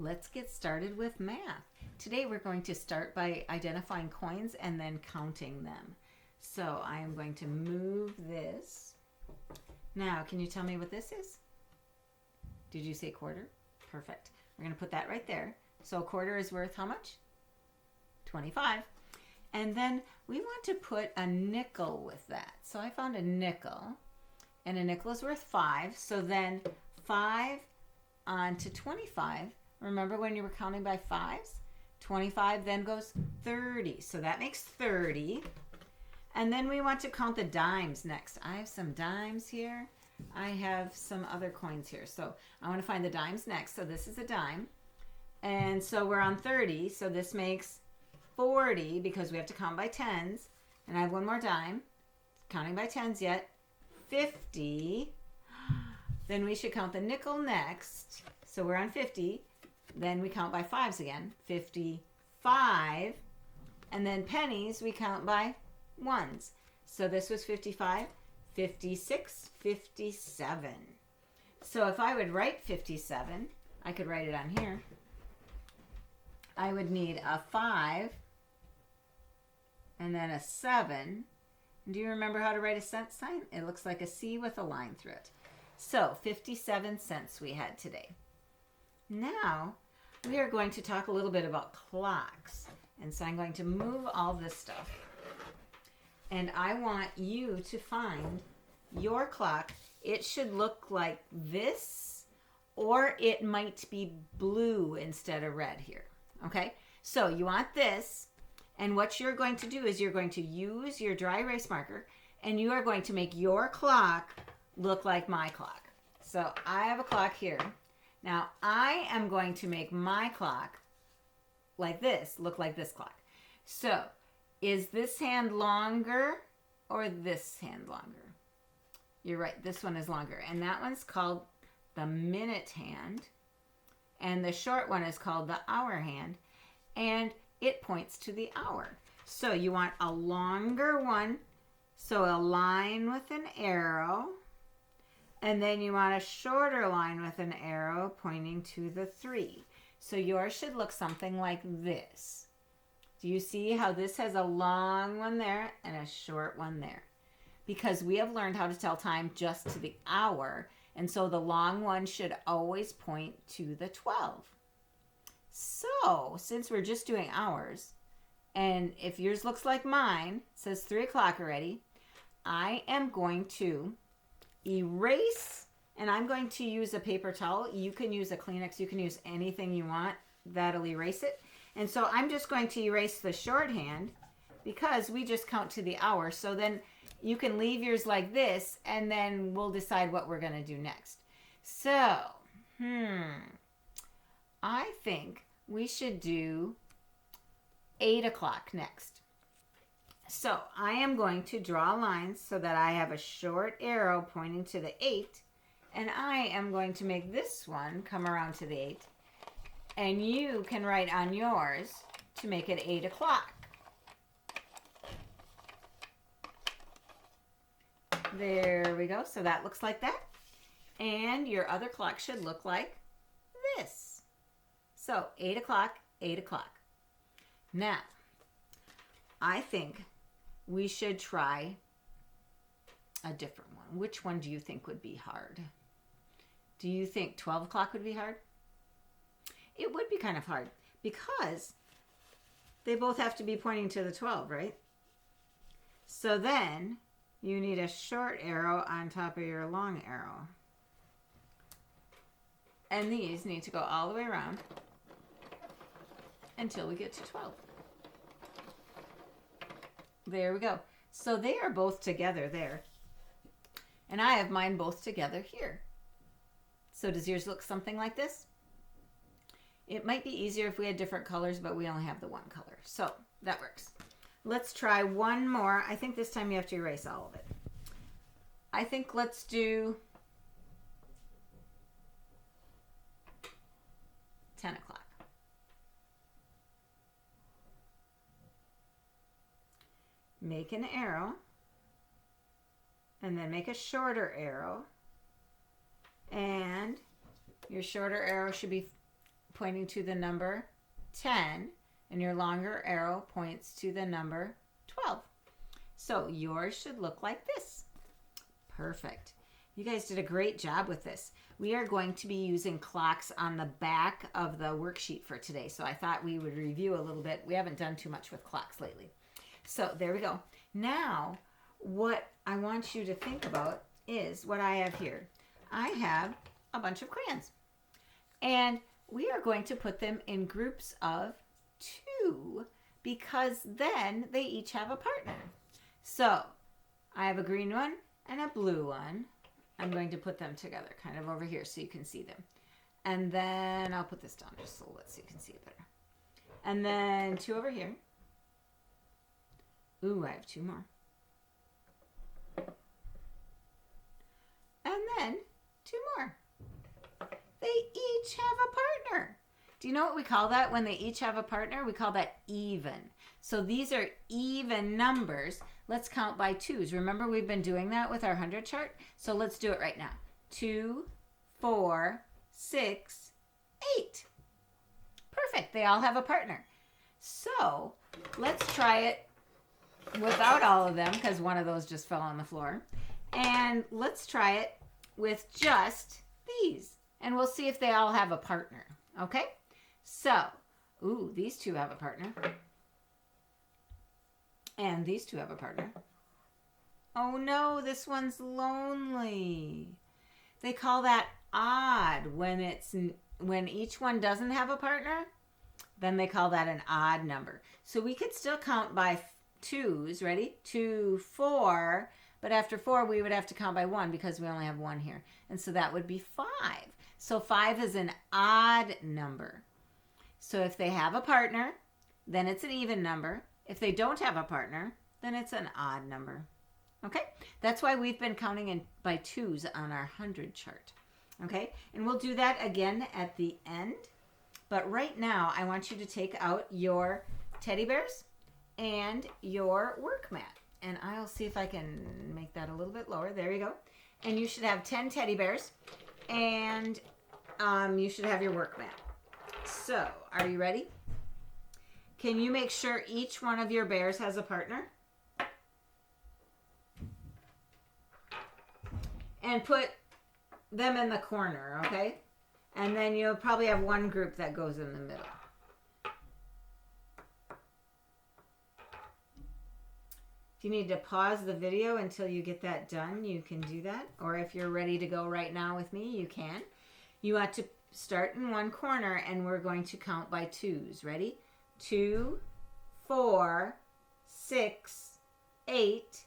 Let's get started with math. Today we're going to start by identifying coins and then counting them. So I am going to move this. Now, can you tell me what this is? Did you say quarter? Perfect. We're going to put that right there. So a quarter is worth how much? 25. And then we want to put a nickel with that. So I found a nickel, and a nickel is worth 5. So then 5 onto 25. Remember when you were counting by 5s? 25 then goes 30. So that makes 30. And then we want to count the dimes next. I have some dimes here. I have some other coins here. So I want to find the dimes next. So this is a dime. And so we're on 30. So this makes 40 because we have to count by tens. And I have one more dime. Counting by tens yet. 50. Then we should count the nickel next. So we're on 50. Then we count by fives again. 55. And then pennies we count by ones. So this was 55, 56, 57. So if I would write 57, I could write it on here. I would need a 5 and then a 7. Do you remember how to write a cent sign? It looks like a C with a line through it. So 57 cents we had today. Now we are going to talk a little bit about clocks. And so I'm going to move all this stuff. And I want you to find your clock. It should look like this, or it might be blue instead of red here. Okay, so you want this, and what you're going to do is you're going to use your dry erase marker, and you are going to make your clock look like my clock. So I have a clock here. Now I am going to make my clock like this, look like this clock. So is this hand longer or this hand longer? You're right, this one is longer. And that one's called the minute hand. And the short one is called the hour hand. And it points to the hour. So you want a longer one. So a line with an arrow. And then you want a shorter line with an arrow pointing to the 3. So yours should look something like this. Do you see how this has a long one there and a short one there? Because we have learned how to tell time just to the hour, and so the long one should always point to the 12. So, since we're just doing hours, and if yours looks like mine, it says 3 o'clock already, I am going to erase, and I'm going to use a paper towel. You can use a Kleenex, you can use anything you want. That'll erase it. And so I'm just going to erase the shorthand because we just count to the hour. So then you can leave yours like this, and then we'll decide what we're going to do next. So, I think we should do 8 o'clock next. So I am going to draw lines so that I have a short arrow pointing to the 8, and I am going to make this one come around to the 8. And you can write on yours to make it 8 o'clock. There we go. So that looks like that. And your other clock should look like this. So 8 o'clock, 8 o'clock. Now, I think we should try a different one. Which one do you think would be hard? Do you think 12 o'clock would be hard? It would be kind of hard because they both have to be pointing to the 12, right? So then you need a short arrow on top of your long arrow. And these need to go all the way around until we get to 12. There we go. So they are both together there. And I have mine both together here. So does yours look something like this? It might be easier if we had different colors, but we only have the one color. So that works. Let's try one more. I think this time you have to erase all of it. I think let's do 10 o'clock. Make an arrow, and then make a shorter arrow, and your shorter arrow should be pointing to the number 10, and your longer arrow points to the number 12. So yours should look like this. Perfect. You guys did a great job with this. We are going to be using clocks on the back of the worksheet for today. So I thought we would review a little bit. We haven't done too much with clocks lately. So there we go. Now, what I want you to think about is what I have here. I have a bunch of crayons. And we are going to put them in groups of 2 because then they each have a partner. So I have a green one and a blue one. I'm going to put them together kind of over here so you can see them. And then I'll put this down just so you can see it better. And then 2 over here. Ooh, I have 2 more. And then 2 more. They each have a partner. Do you know what we call that when they each have a partner? We call that even. So these are even numbers. Let's count by 2s. Remember, we've been doing that with our 100 chart? So let's do it right now. 2, 4, 6, 8. Perfect. They all have a partner. So let's try it without all of them because one of those just fell on the floor. And let's try it with just these. And we'll see if they all have a partner. Okay? So, ooh, these 2 have a partner. And these 2 have a partner. Oh no, this one's lonely. They call that odd when each one doesn't have a partner. Then they call that an odd number. So we could still count by 2s. Ready? 2, 4. But after 4, we would have to count by 1 because we only have 1 here. And so that would be 5. So 5 is an odd number. So if they have a partner, then it's an even number. If they don't have a partner, then it's an odd number. Okay? That's why we've been counting in by 2s on our 100 chart. Okay? And we'll do that again at the end. But right now, I want you to take out your teddy bears and your work mat. And I'll see if I can make that a little bit lower. There you go. And you should have 10 teddy bears. And you should have your work mat. So, are you ready? Can you make sure each one of your bears has a partner? And put them in the corner, okay? And then you'll probably have one group that goes in the middle. If you need to pause the video until you get that done, you can do that. Or if you're ready to go right now with me, you can. You want to start in one corner and we're going to count by 2s. Ready? 2, 4, 6, 8,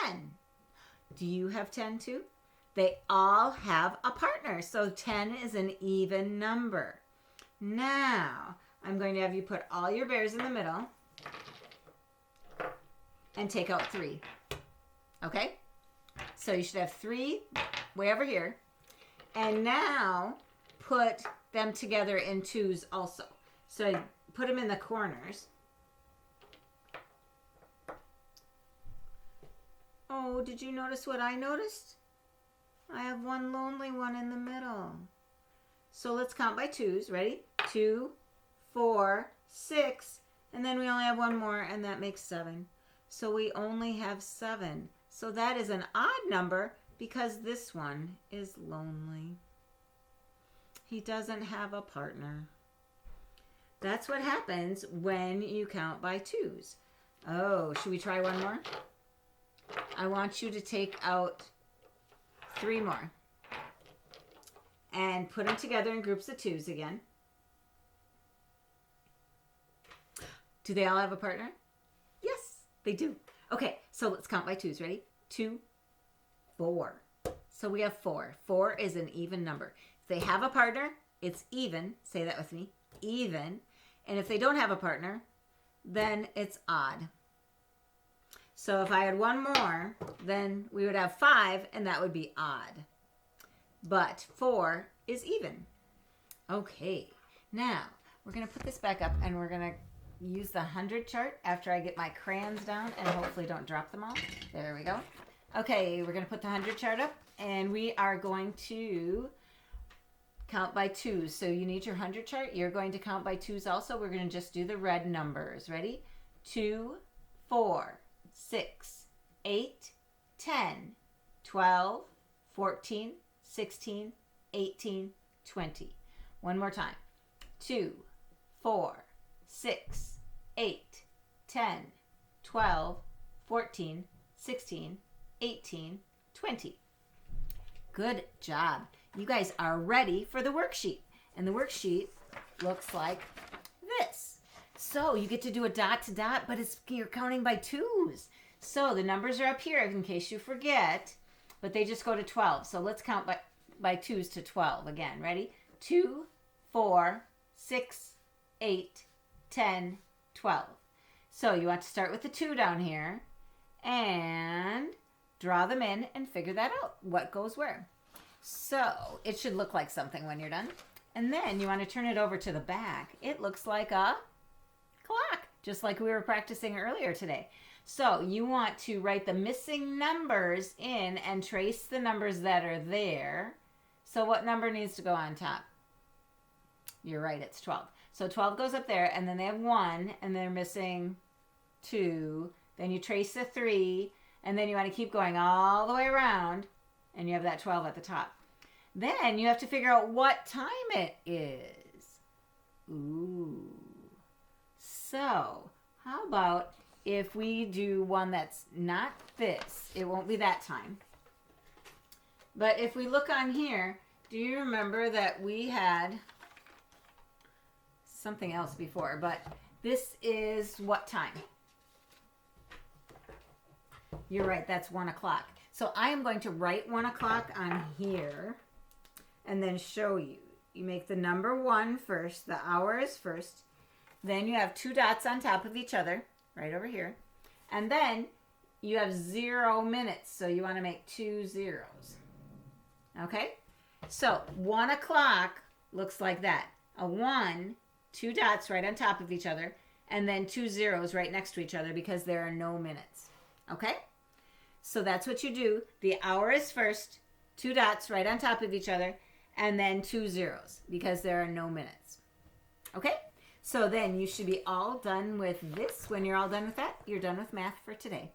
10. Do you have 10 too? They all have a partner. So 10 is an even number. Now, I'm going to have you put all your bears in the middle and take out 3. Okay? So you should have 3 way over here. And now put them together in 2s also. So put them in the corners. Oh, did you notice what I noticed? I have one lonely one in the middle. So let's count by 2s. Ready? 2, 4, 6, and then we only have one more, and that makes 7. So we only have 7. So that is an odd number because this one is lonely. He doesn't have a partner. That's what happens when you count by 2s. Oh, should we try one more? I want you to take out 3 more. And put them together in groups of 2s again. Do they all have a partner? Yes, they do. Okay, so let's count by 2s. Ready? 2, 4. So we have 4. 4 is an even number. If they have a partner, it's even. Say that with me. Even. And if they don't have a partner, then it's odd. So if I had one more, then we would have 5, and that would be odd. But 4 is even. Okay, now we're going to put this back up, and we're going to use the 100 chart after I get my crayons down and hopefully don't drop them all. There we go. Okay, we're going to put the 100 chart up, and we are going to count by twos. So you need your 100 chart. You're going to count by twos also. We're going to just do the red numbers. Ready? 2, 4, 6, 8, 10, 12, 14, 16, 18, 20. One more time. 2, 4, 6, 8, 10, 12, 14, 16, 18, 20. Good job. You guys are ready for the worksheet. And the worksheet looks like this. So you get to do a dot to dot, but you're counting by twos. So the numbers are up here in case you forget, but they just go to 12. So let's count by twos to 12 again. Ready? 2, 4, 6, 8, 10, 12. So you want to start with the 2 down here and draw them in and figure that out. What goes where? So it should look like something when you're done. And then you want to turn it over to the back. It looks like a clock, just like we were practicing earlier today. So you want to write the missing numbers in and trace the numbers that are there. So what number needs to go on top? You're right, it's 12. So 12 goes up there, and then they have 1, and they're missing 2. Then you trace the 3, and then you want to keep going all the way around, and you have that 12 at the top. Then you have to figure out what time it is. Ooh. So how about if we do one that's not this? It won't be that time. But if we look on here, do you remember that we had something else before? But this is what time? You're right, that's 1 o'clock. So I am going to write 1 o'clock on here and then show you. You make the number 1 first, the hour is first. Then you have 2 dots on top of each other, right over here. And then you have 0 minutes, so you want to make 2 zeros. Okay? So 1 o'clock looks like that. A 1, 2 dots right on top of each other, and then 2 zeros right next to each other because there are no minutes. Okay? So that's what you do. The hour is first, 2 dots right on top of each other, and then 2 zeros because there are no minutes. Okay? So then you should be all done with this. When you're all done with that, you're done with math for today.